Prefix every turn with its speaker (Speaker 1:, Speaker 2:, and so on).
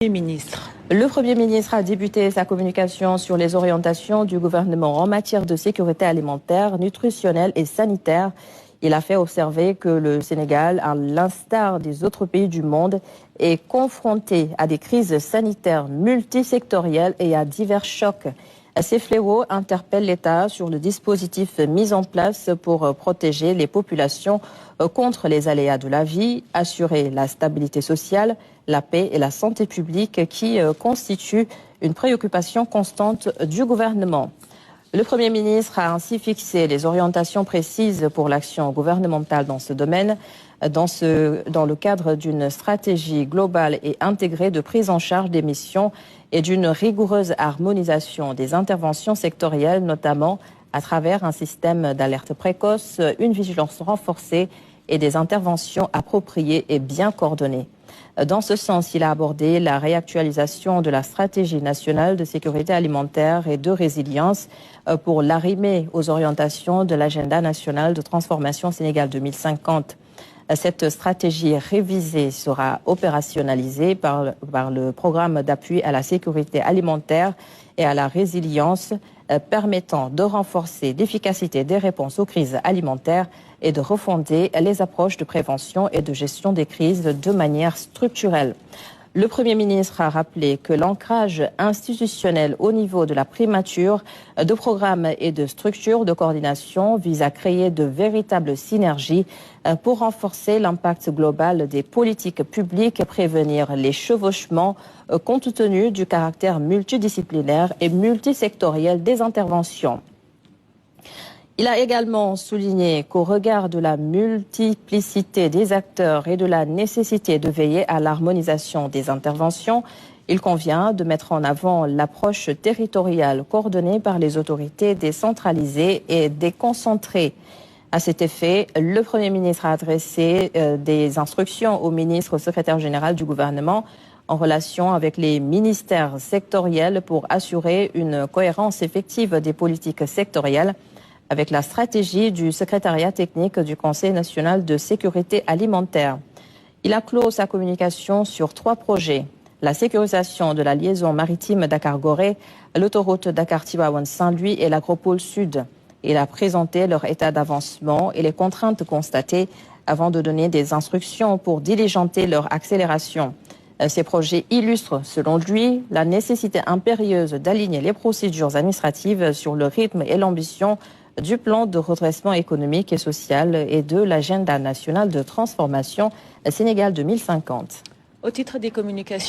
Speaker 1: Ministre.
Speaker 2: Le Premier ministre a débuté sa communication sur les orientations du gouvernement en matière de sécurité alimentaire, nutritionnelle et sanitaire. Il a fait observer que le Sénégal, à l'instar des autres pays du monde, est confronté à des crises sanitaires multisectorielles et à divers chocs. Ces fléaux interpellent l'État sur le dispositif mis en place pour protéger les populations contre les aléas de la vie, assurer la stabilité sociale, la paix et la santé publique qui constituent une préoccupation constante du gouvernement. Le Premier ministre a ainsi fixé les orientations précises pour l'action gouvernementale dans ce domaine, dans le cadre d'une stratégie globale et intégrée de prise en charge des missions et d'une rigoureuse harmonisation des interventions sectorielles, notamment à travers un système d'alerte précoce, une vigilance renforcée et des interventions appropriées et bien coordonnées. Dans ce sens, il a abordé la réactualisation de la stratégie nationale de sécurité alimentaire et de résilience pour l'arrimer aux orientations de l'agenda national de transformation Sénégal 2050. Cette stratégie révisée sera opérationnalisée par le programme d'appui à la sécurité alimentaire et à la résilience, permettant de renforcer l'efficacité des réponses aux crises alimentaires et de refonder les approches de prévention et de gestion des crises de manière structurelle. Le Premier ministre a rappelé que l'ancrage institutionnel au niveau de la primature de programmes et de structures de coordination vise à créer de véritables synergies pour renforcer l'impact global des politiques publiques et prévenir les chevauchements compte tenu du caractère multidisciplinaire et multisectoriel des interventions. Il a également souligné qu'au regard de la multiplicité des acteurs et de la nécessité de veiller à l'harmonisation des interventions, il convient de mettre en avant l'approche territoriale coordonnée par les autorités décentralisées et déconcentrées. À cet effet, le Premier ministre a adressé des instructions au ministre secrétaire général du gouvernement en relation avec les ministères sectoriels pour assurer une cohérence effective des politiques sectorielles avec la stratégie du secrétariat technique du Conseil national de sécurité alimentaire. Il a clos sa communication sur 3 projets. La sécurisation de la liaison maritime Dakar-Gorée, l'autoroute Dakar-Tivaouane-Saint-Louis et l'agropole Sud. Il a présenté leur état d'avancement et les contraintes constatées avant de donner des instructions pour diligenter leur accélération. Ces projets illustrent, selon lui, la nécessité impérieuse d'aligner les procédures administratives sur le rythme et l'ambition du plan de redressement économique et social et de l'agenda national de transformation Sénégal 2050.
Speaker 1: Au titre des communications.